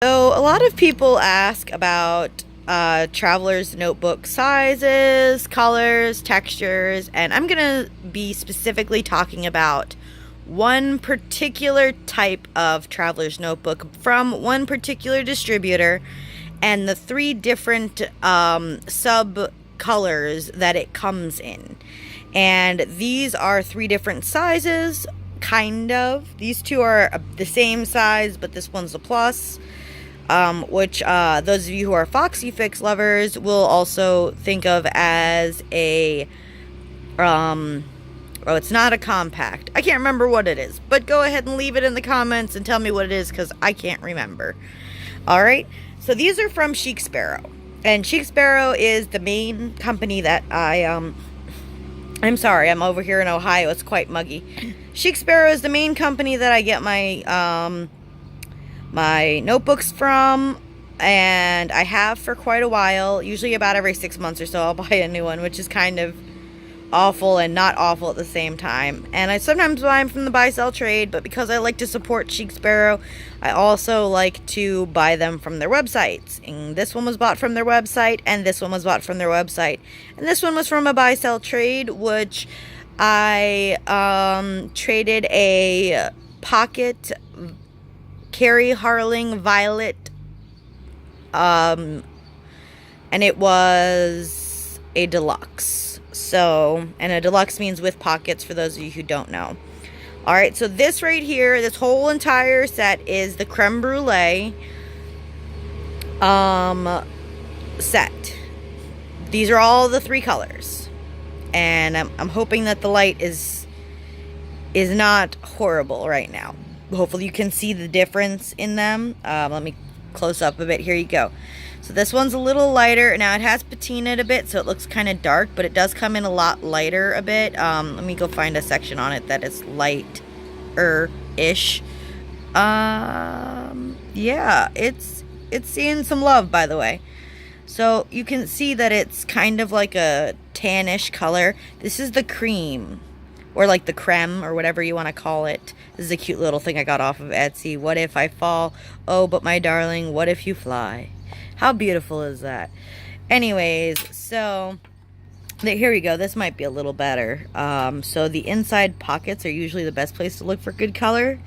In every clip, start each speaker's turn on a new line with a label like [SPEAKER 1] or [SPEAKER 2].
[SPEAKER 1] So, a lot of people ask about travelers' notebook sizes, colors, textures, and I'm going to be specifically talking about one particular type of traveler's notebook from one particular distributor and the three different sub colors that it comes in. And these are three different sizes, kind of. These two are the same size, but this one's a plus. Which those of you who are Foxy Fix lovers will also think of as a, it's not a compact. I can't remember what it is, but go ahead and leave it in the comments and tell me what it is, because I can't remember. Alright, so these are from Chicsparrow, and Chicsparrow is the main company that I'm sorry, I'm over here in Ohio, it's quite muggy. Chicsparrow is the main company that I get my, my notebooks from, and I have for quite a while. Usually about every 6 months or so I'll buy a new one, which is kind of awful and not awful at the same time. And I sometimes buy them from the buy sell trade, but because I like to support Chicsparrow, I also like to buy them from their websites. And this one was bought from their website, and this one was bought from their website, and this one was from a buy sell trade, which I traded a pocket Carrie Harling Violet, and it was a deluxe. So, and a deluxe means with pockets, for those of you who don't know. Alright, so this right here, this whole entire set is the Creme Brulee set. These are all the three colors, and I'm hoping that the light is not horrible right now. Hopefully you can see the difference in them. Let me close up a bit. Here you go. So this one's a little lighter. Now it has patinaed a bit, so it looks kind of dark, but it does come in a lot lighter a bit. Let me go find a section on it that is lighter-ish. Yeah, it's seeing some love, by the way. So you can see that it's kind of like a tannish color. This is the Creme, or like the Creme, or whatever you want to call it. This is a cute little thing I got off of Etsy. What if I fall? Oh, but my darling, what if you fly? How beautiful is that? Anyways, so here we go. This might be a little better. So the inside pockets are usually the best place to look for good color,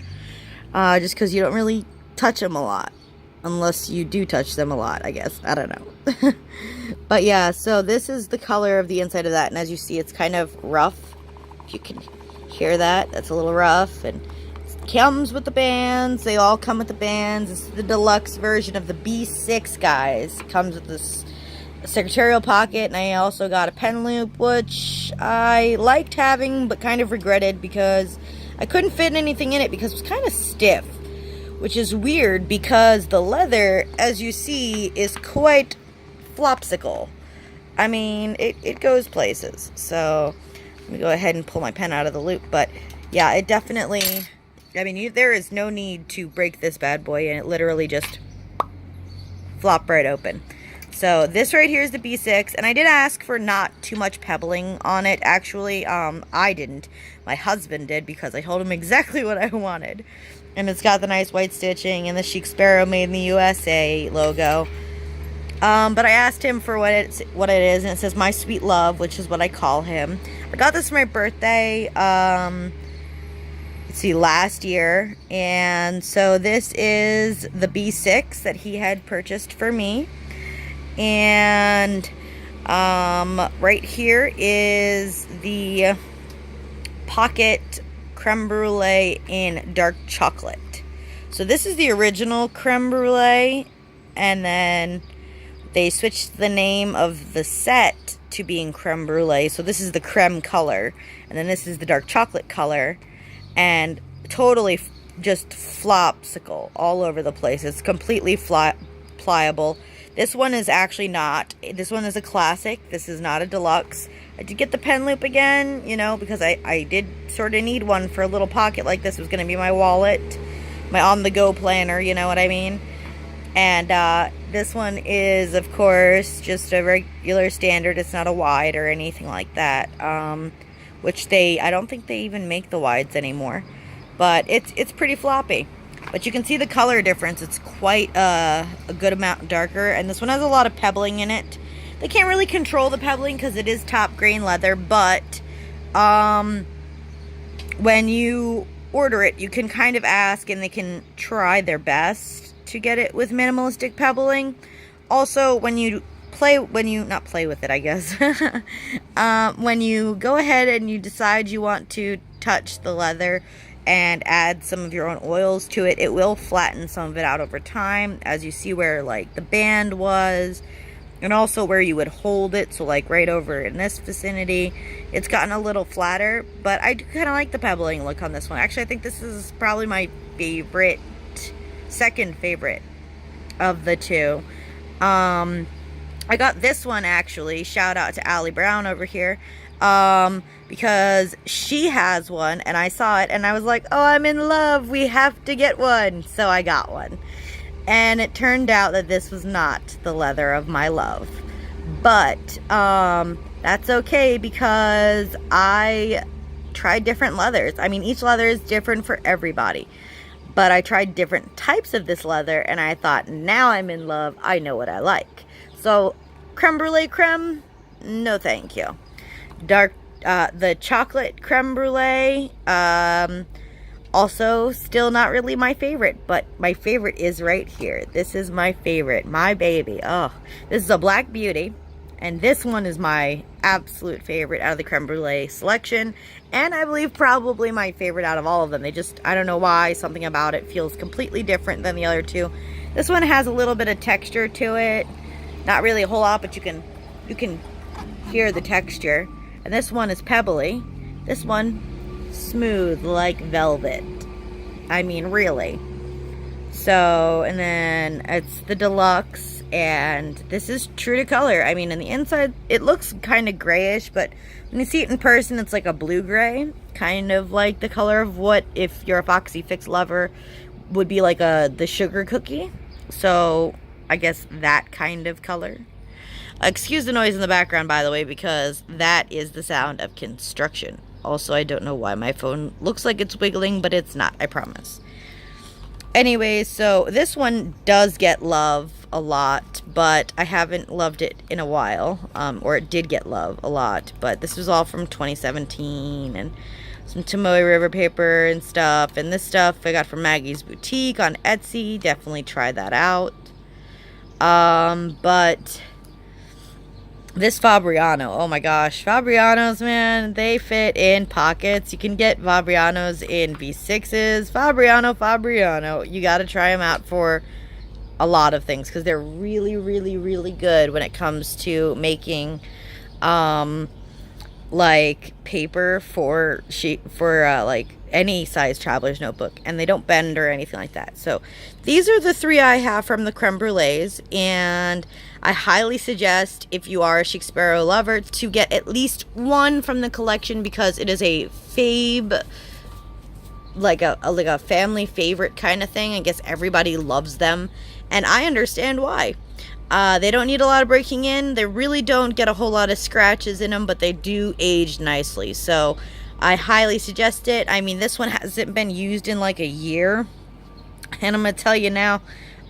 [SPEAKER 1] just because you don't really touch them a lot. Unless you do touch them a lot, I guess. I don't know. But yeah, so this is the color of the inside of that. And as you see, it's kind of rough. If you can hear that, that's a little rough. And it comes with the bands. They all come with the bands. This is the deluxe version of the B6, guys. It comes with this secretarial pocket. And I also got a pen loop, which I liked having, but kind of regretted because I couldn't fit anything in it because it was kind of stiff. Which is weird because the leather, as you see, is quite flopsicle. I mean, it goes places. So let me go ahead and pull my pen out of the loop. But yeah, it definitely, I mean, there is no need to break this bad boy, and it literally just flopped right open. So this right here is the B6, and I did ask for not too much pebbling on it. Actually, I didn't. My husband did, because I told him exactly what I wanted. And it's got the nice white stitching and the Chicsparrow Made in the USA logo. But I asked him for what it is, and it says My Sweet Love, which is what I call him. I got this for my birthday, let's see, last year. And so this is the B6 that he had purchased for me. And right here is the pocket Creme Brulee in dark chocolate. So this is the original Creme Brulee, and then they switched the name of the set to being Creme Brulee. So this is the creme color, and then this is the dark chocolate color, and totally just flopsicle all over the place. It's completely pliable. This one is actually not. This one is a classic. This is not a deluxe. I did get the pen loop again, you know, because I did sort of need one for a little pocket like this. It was going to be my wallet, my on-the-go planner, you know what I mean? And this one is, of course, just a regular standard. It's not a wide or anything like that, which I don't think they even make the wides anymore. But it's pretty floppy. But you can see the color difference. It's quite a good amount darker. And this one has a lot of pebbling in it. They can't really control the pebbling because it is top grain leather. But when you order it, you can kind of ask and they can try their best to get it with minimalistic pebbling. Also, when you not play with it, I guess. When you go ahead and you decide you want to touch the leather and add some of your own oils to it, it will flatten some of it out over time, as you see where like the band was, and also where you would hold it. So like right over in this vicinity, it's gotten a little flatter, but I do kind of like the pebbling look on this one. Actually, I think this is probably my favorite, second favorite of the two. I got this one actually, shout out to Allie Brown over here, because she has one and I saw it and I was like, oh, I'm in love, we have to get one. So I got one. And it turned out that this was not the leather of my love. But that's okay because I tried different leathers. I mean, each leather is different for everybody. But I tried different types of this leather and I thought, now I'm in love, I know what I like. So, creme brulee creme, no thank you. The chocolate creme brulee, also still not really my favorite, but my favorite is right here. This is my favorite, my baby. Oh, this is a Black Beauty, and this one is my absolute favorite out of the creme brulee selection, and I believe probably my favorite out of all of them. They just, I don't know why, something about it feels completely different than the other two. This one has a little bit of texture to it. Not really a whole lot, but you can hear the texture. And this one is pebbly. This one, smooth like velvet. I mean, really. So, and then it's the deluxe, and this is true to color. I mean, on the inside, it looks kind of grayish, but when you see it in person, it's like a blue gray. Kind of like the color of what, if you're a Foxy Fix lover, would be like the sugar cookie. So, I guess that kind of color. Excuse the noise in the background, by the way, because that is the sound of construction. Also, I don't know why my phone looks like it's wiggling, but it's not, I promise. Anyway, so this one does get love a lot, but I haven't loved it in a while. Or it did get love a lot, but this was all from 2017, and some Tomoe River paper and stuff. And this stuff I got from Maggie's Boutique on Etsy. Definitely try that out. But this Fabriano, oh my gosh, Fabrianos, man, they fit in pockets. You can get Fabrianos in V6s. Fabriano, you gotta try them out for a lot of things because they're really, really, really good when it comes to making like paper for like any size traveler's notebook, and they don't bend or anything like that. So these are the three I have from the creme brulees, and I highly suggest, if you are a Chicsparrow lover, to get at least one from the collection because it is a fave, like a family favorite kind of thing. I guess everybody loves them, and I understand why. They don't need a lot of breaking in. They really don't get a whole lot of scratches in them, but they do age nicely. So I highly suggest it. I mean, this one hasn't been used in like a year, and I'm going to tell you now,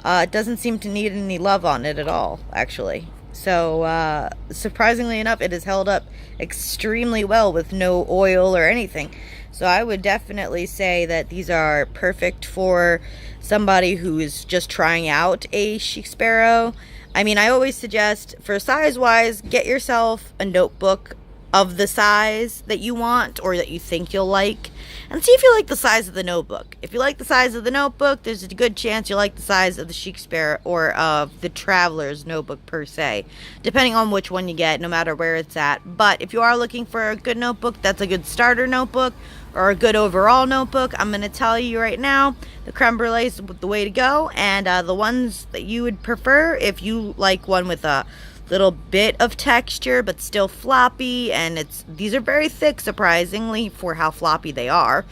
[SPEAKER 1] it doesn't seem to need any love on it at all, actually. So, surprisingly enough, it has held up extremely well with no oil or anything. So I would definitely say that these are perfect for somebody who is just trying out a Chicsparrow. I mean, I always suggest, for size-wise, get yourself a notebook of the size that you want or that you think you'll like, and see if you like the size of the notebook. If you like the size of the notebook, there's a good chance you'll like the size of the Chicsparrow or of the Traveler's notebook per se, depending on which one you get, no matter where it's at. But if you are looking for a good notebook, that's a good starter notebook or a good overall notebook, I'm going to tell you right now, the creme brulee is the way to go. And the ones that you would prefer, if you like one with a little bit of texture but still floppy, and these are very thick, surprisingly, for how floppy they are.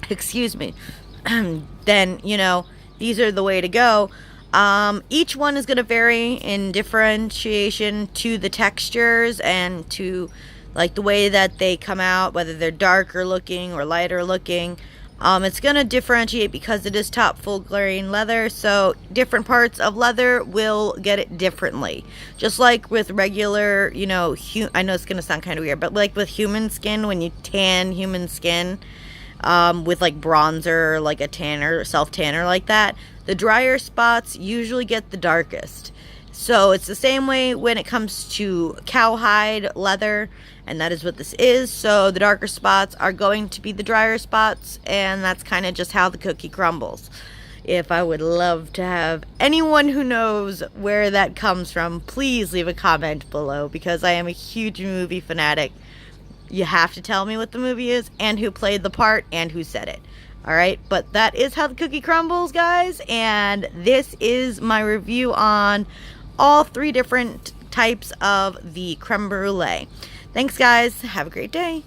[SPEAKER 1] Excuse me. Then, you know, these are the way to go. Each one is going to vary in differentiation to the textures and to like the way that they come out, whether they're darker looking or lighter looking. It's going to differentiate because it is top full grain leather, so different parts of leather will get it differently. Just like with regular, you know, I know it's going to sound kind of weird, but like with human skin, when you tan human skin with like bronzer, like a tanner, self-tanner like that, the drier spots usually get the darkest. So it's the same way when it comes to cowhide leather, and that is what this is. So the darker spots are going to be the drier spots, and that's kind of just how the cookie crumbles. If I would love to have anyone who knows where that comes from, please leave a comment below, because I am a huge movie fanatic. You have to tell me what the movie is, and who played the part, and who said it. Alright, but that is how the cookie crumbles, guys, and this is my review on all 3 different types of the creme brulee. Thanks, guys. Have a great day.